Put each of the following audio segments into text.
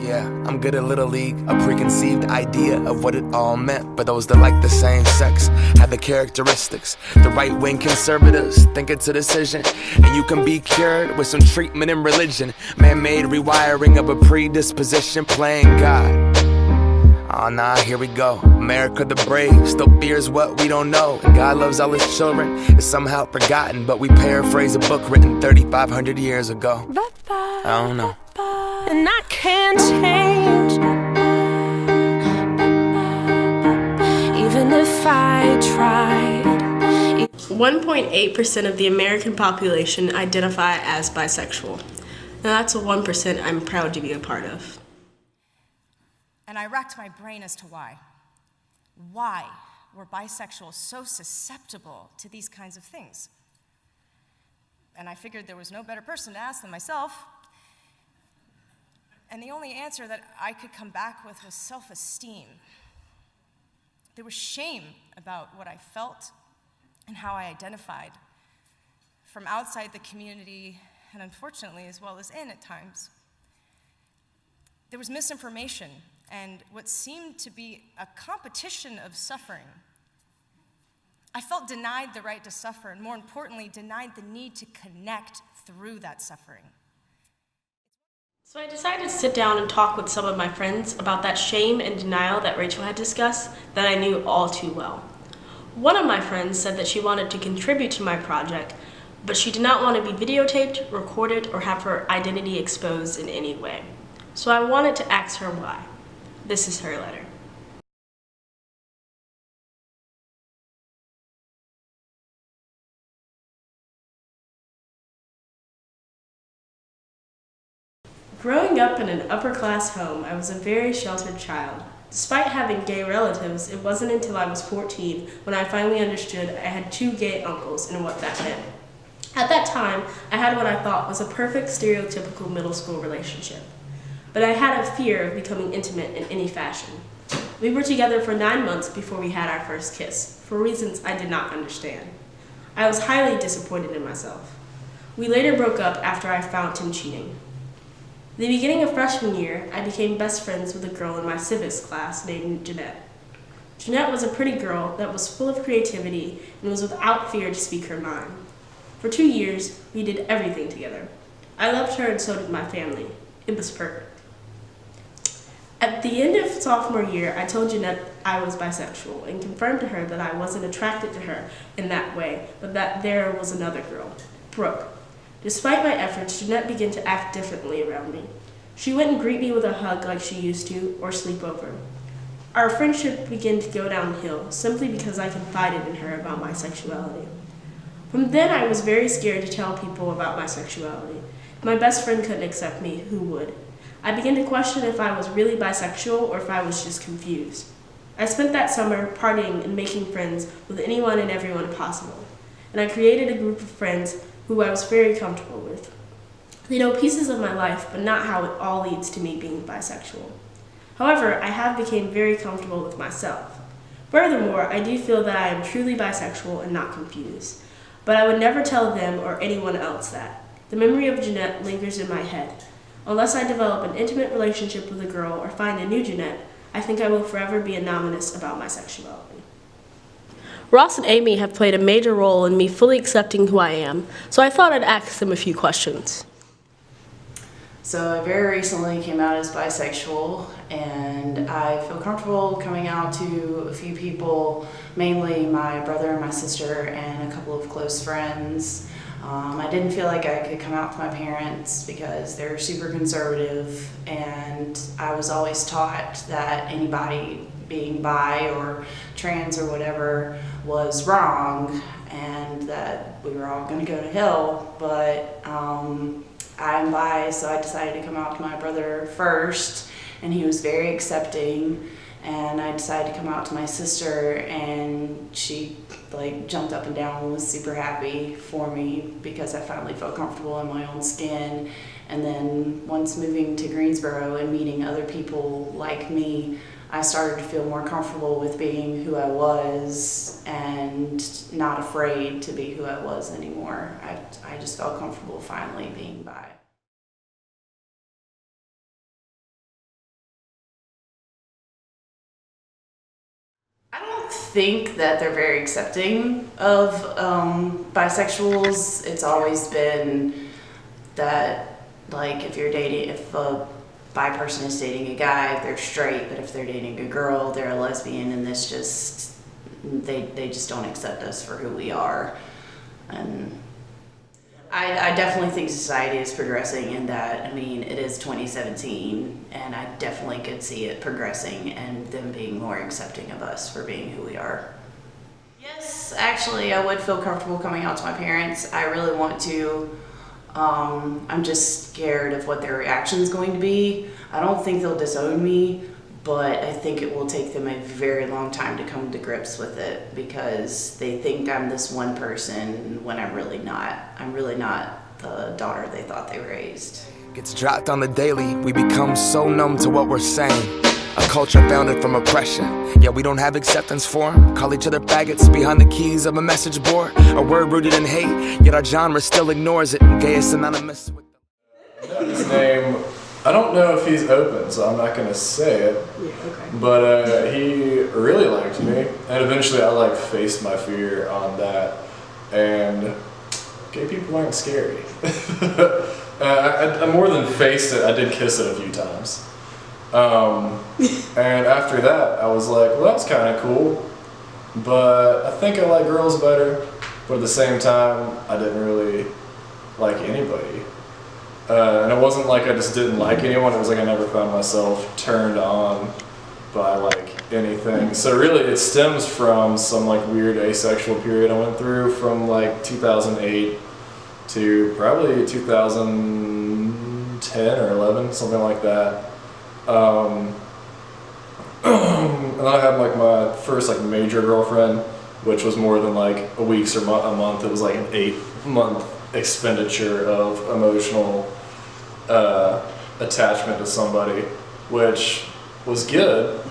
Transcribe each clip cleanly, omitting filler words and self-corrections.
Yeah, I'm good at Little League, a preconceived idea of what it all meant. But those that like the same sex have the characteristics. The right-wing conservatives think it's a decision, and you can be cured with some treatment in religion. Man-made rewiring of a predisposition, playing God. Oh nah, here we go. America the brave still fears what we don't know. And God loves all his children, it's somehow forgotten. But we paraphrase a book written 3,500 years ago. I don't know. And I can't change, even if I tried. 1.8% of the American population identify as bisexual. Now that's a 1% I'm proud to be a part of. And I racked my brain as to why. Why were bisexuals so susceptible to these kinds of things? And I figured there was no better person to ask than myself. And the only answer that I could come back with was self-esteem. There was shame about what I felt and how I identified, from outside the community, and unfortunately as well as in at times. There was misinformation and what seemed to be a competition of suffering. I felt denied the right to suffer, and more importantly, denied the need to connect through that suffering. So I decided to sit down and talk with some of my friends about that shame and denial that Rachel had discussed that I knew all too well. One of my friends said that she wanted to contribute to my project, but she did not want to be videotaped, recorded, or have her identity exposed in any way. So I wanted to ask her why. This is her letter. Growing up in an upper-class home, I was a very sheltered child. Despite having gay relatives, it wasn't until I was 14 when I finally understood I had 2 gay uncles and what that meant. At that time, I had what I thought was a perfect stereotypical middle school relationship. But I had a fear of becoming intimate in any fashion. We were together for 9 months before we had our first kiss, for reasons I did not understand. I was highly disappointed in myself. We later broke up after I found him cheating. The beginning of freshman year, I became best friends with a girl in my civics class named Jeanette. Jeanette was a pretty girl that was full of creativity and was without fear to speak her mind. For 2 years, we did everything together. I loved her and so did my family. It was perfect. At the end of sophomore year, I told Jeanette I was bisexual and confirmed to her that I wasn't attracted to her in that way, but that there was another girl, Brooke. Despite my efforts, Jeanette began to act differently around me. She wouldn't greet me with a hug like she used to, or sleep over. Our friendship began to go downhill, simply because I confided in her about my sexuality. From then, I was very scared to tell people about my sexuality. If my best friend couldn't accept me, who would? I began to question if I was really bisexual or if I was just confused. I spent that summer partying and making friends with anyone and everyone possible, and I created a group of friends who I was very comfortable with. They know pieces of my life, but not how it all leads to me being bisexual. However, I have become very comfortable with myself. Furthermore, I do feel that I am truly bisexual and not confused, but I would never tell them or anyone else that. The memory of Jeanette lingers in my head. Unless I develop an intimate relationship with a girl or find a new Jeanette, I think I will forever be anonymous about my sexuality. Ross and Amy have played a major role in me fully accepting who I am, so I thought I'd ask them a few questions. So I very recently came out as bisexual, and I feel comfortable coming out to a few people, mainly my brother and my sister and a couple of close friends. I didn't feel like I could come out to my parents because they're super conservative, and I was always taught that anybody being bi or trans or whatever was wrong and that we were all going to go to hell. But I'm bi, so I decided to come out to my brother first, and he was very accepting. And I decided to come out to my sister, and she jumped up and down and was super happy for me because I finally felt comfortable in my own skin. And then once moving to Greensboro and meeting other people like me, I started to feel more comfortable with being who I was and not afraid to be who I was anymore. I just felt comfortable finally being bi. think that they're very accepting of bisexuals. It's always been that, like, if a bi person is dating a guy, they're straight, but if they're dating a girl, they're a lesbian, and this just, they just don't accept us for who we are. And I definitely think society is progressing in that. I mean, it is 2017, and I definitely could see it progressing and them being more accepting of us for being who we are. Yes, actually, I would feel comfortable coming out to my parents. I really want to. I'm just scared of what their reaction is going to be. I don't think they'll disown me, but I think it will take them a very long time to come to grips with it because they think I'm this one person when I'm really not. I'm really not the daughter they thought they raised. Gets dropped on the daily, we become so numb to what we're saying. A culture founded from oppression, yet we don't have acceptance for them. Call each other faggots behind the keys of a message board. A word rooted in hate, yet our genre still ignores it. Gay is synonymous with his name, I don't know if he's open, so I'm not gonna say it. Yeah, okay. But he really liked me, and eventually I faced my fear on that. And gay people aren't scary. I more than faced it. I did kiss it a few times. And after that, I was like, well, that's kind of cool, but I think I like girls better. But at the same time, I didn't really like anybody. And it wasn't like I just didn't like anyone, it was like I never found myself turned on by anything. So really it stems from some weird asexual period I went through from 2008 to probably 2010 or 11, something like that. And then I had my first major girlfriend, which was more than a week or a month. It was an 8-month expenditure of emotional attachment to somebody, which was good.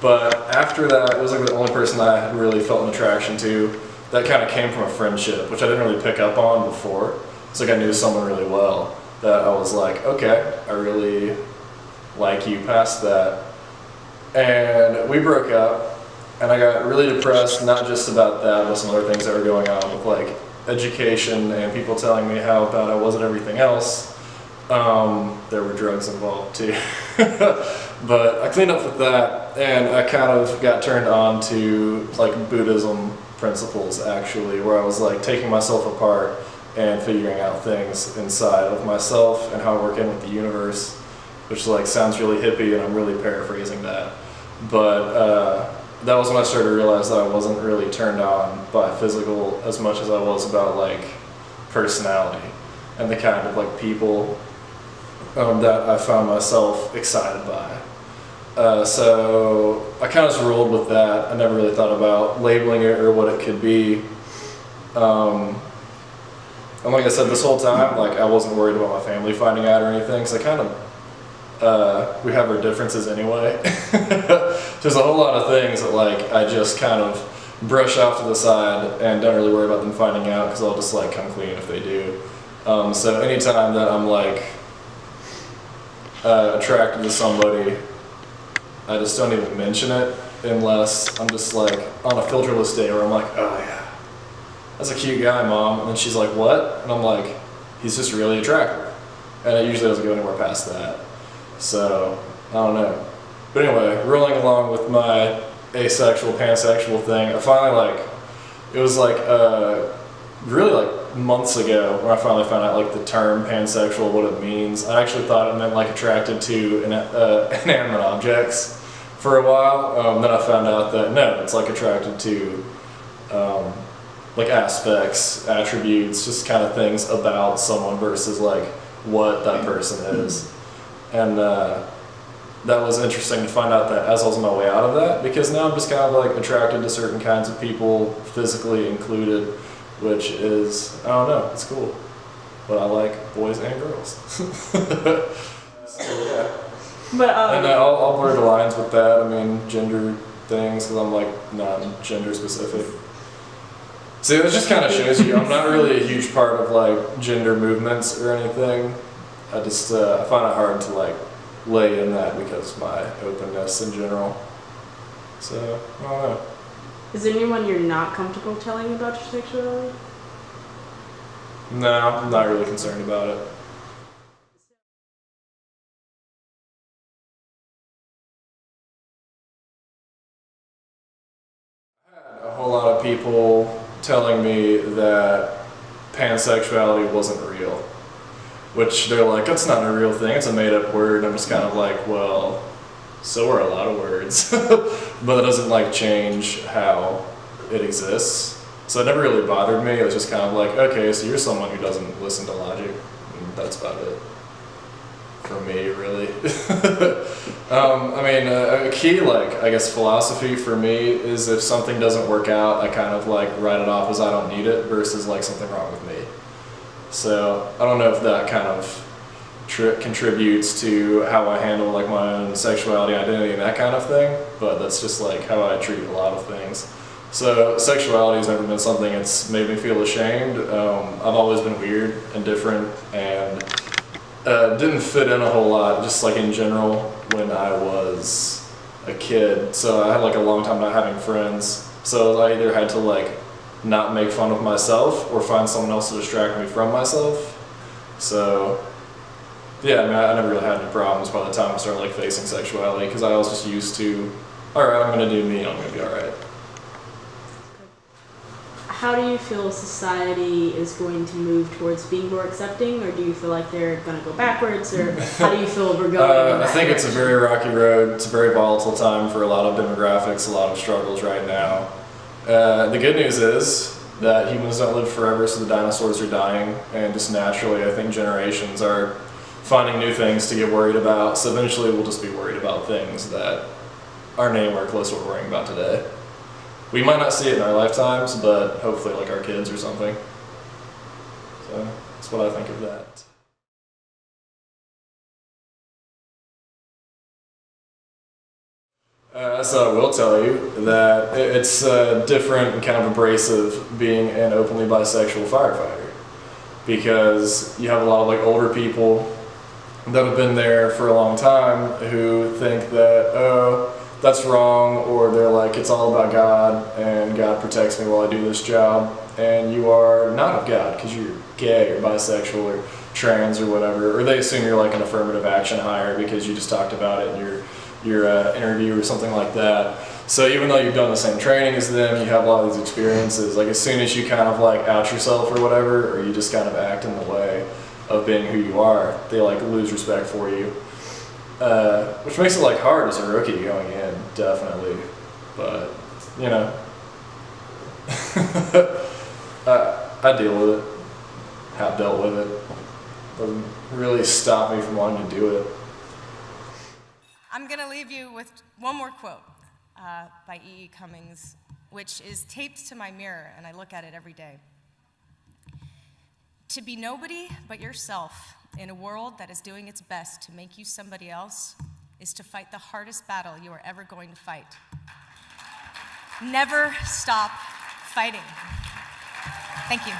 But after that, it was the only person I had really felt an attraction to. That kind of came from a friendship, which I didn't really pick up on before. It's I knew someone really well that I was okay, I really like you past that. And we broke up, and I got really depressed, not just about that, but some other things that were going on with education and people telling me how bad I was at everything else. There were drugs involved too. But I cleaned up with that, and I kind of got turned on to Buddhism principles actually, where I was taking myself apart and figuring out things inside of myself and how I work in with the universe, which sounds really hippie, and I'm really paraphrasing that. But that was when I started to realize that I wasn't really turned on by physical as much as I was about personality and the kind of people that I found myself excited by. So I kind of just rolled with that. I never really thought about labeling it or what it could be. And like I said, this whole time, I wasn't worried about my family finding out or anything, so I kind of we have our differences anyway. There's a whole lot of things that I just kind of brush off to the side and don't really worry about them finding out because I'll just come clean if they do. So anytime that I'm attracted to somebody, I just don't even mention it unless I'm just on a filterless day where I'm oh yeah, that's a cute guy, Mom. And then she's what? And I'm he's just really attractive. And it usually doesn't go anywhere past that. So, I don't know. But anyway, rolling along with my asexual, pansexual thing, I finally it was really months ago when I finally found out the term pansexual, what it means. I actually thought it meant attracted to inanimate objects for a while. Then I found out that no, it's attracted to aspects, attributes, just kind of things about someone versus what that person is. And that was interesting to find out that as I was on my way out of that, because now I'm just kind of attracted to certain kinds of people, physically included, which is, I don't know, it's cool. But I like boys and girls. So, yeah. But and I'll blur the lines with that. I mean, gender things, because I'm not gender specific. See, it just kind of shows you I'm not really a huge part of gender movements or anything. I just I find it hard to lay in that because of my openness in general. So I don't know. Is there anyone you're not comfortable telling about your sexuality? No, I'm not really concerned about it. I had a whole lot of people telling me that pansexuality wasn't real, which they're like, that's not a real thing, it's a made-up word. I'm just kind of like, well, so are a lot of words, but it doesn't like change how it exists. So it never really bothered me. It was just kind of like, okay, so you're someone who doesn't listen to logic, and that's about it for me, really. I mean, a key, like, I guess, philosophy for me is if something doesn't work out, I kind of like write it off as I don't need it versus like something wrong with me. So I don't know if that kind of contributes to how I handle like my own sexuality, identity, and that kind of thing, but that's just like how I treat a lot of things. So sexuality has never been something that's made me feel ashamed. I've always been weird and different and didn't fit in a whole lot, just like in general when I was a kid. So I had like a long time not having friends. So I either had to like not make fun of myself or find someone else to distract me from myself. So yeah, I mean, I never really had any problems by the time I started like facing sexuality because I was just used to, all right, I'm gonna do me, I'm gonna be all right. How do you feel society is going to move towards being more accepting, or do you feel like they're going to go backwards, or how do you feel we're going? I think it's a very rocky road. It's a very volatile time for a lot of demographics, a lot of struggles right now. The good news is that humans don't live forever, so the dinosaurs are dying, and just naturally, I think generations are finding new things to get worried about. So eventually, we'll just be worried about things that aren't anywhere close to what we're worrying about today. We might not see it in our lifetimes, but hopefully like our kids or something. So that's what I think of that. So I will tell you that it's different and kind of abrasive being an openly bisexual firefighter, because you have a lot of like older people that have been there for a long time who think that, oh, that's wrong, or they're like, it's all about God and God protects me while I do this job, and you are not of God because you're gay or bisexual or trans or whatever, or they assume you're like an affirmative action hire because you just talked about it in your interview or something like that. So even though you've done the same training as them, you have a lot of these experiences, like as soon as you kind of like out yourself or whatever, or you just kind of act in the way of being who you are, they like lose respect for you. Which makes it like hard as a rookie going in, definitely. But, you know, I deal with it, have dealt with it. Doesn't really stop me from wanting to do it. I'm going to leave you with one more quote by E.E. Cummings, which is taped to my mirror, and I look at it every day. To be nobody but yourself in a world that is doing its best to make you somebody else is to fight the hardest battle you are ever going to fight. Never stop fighting. Thank you.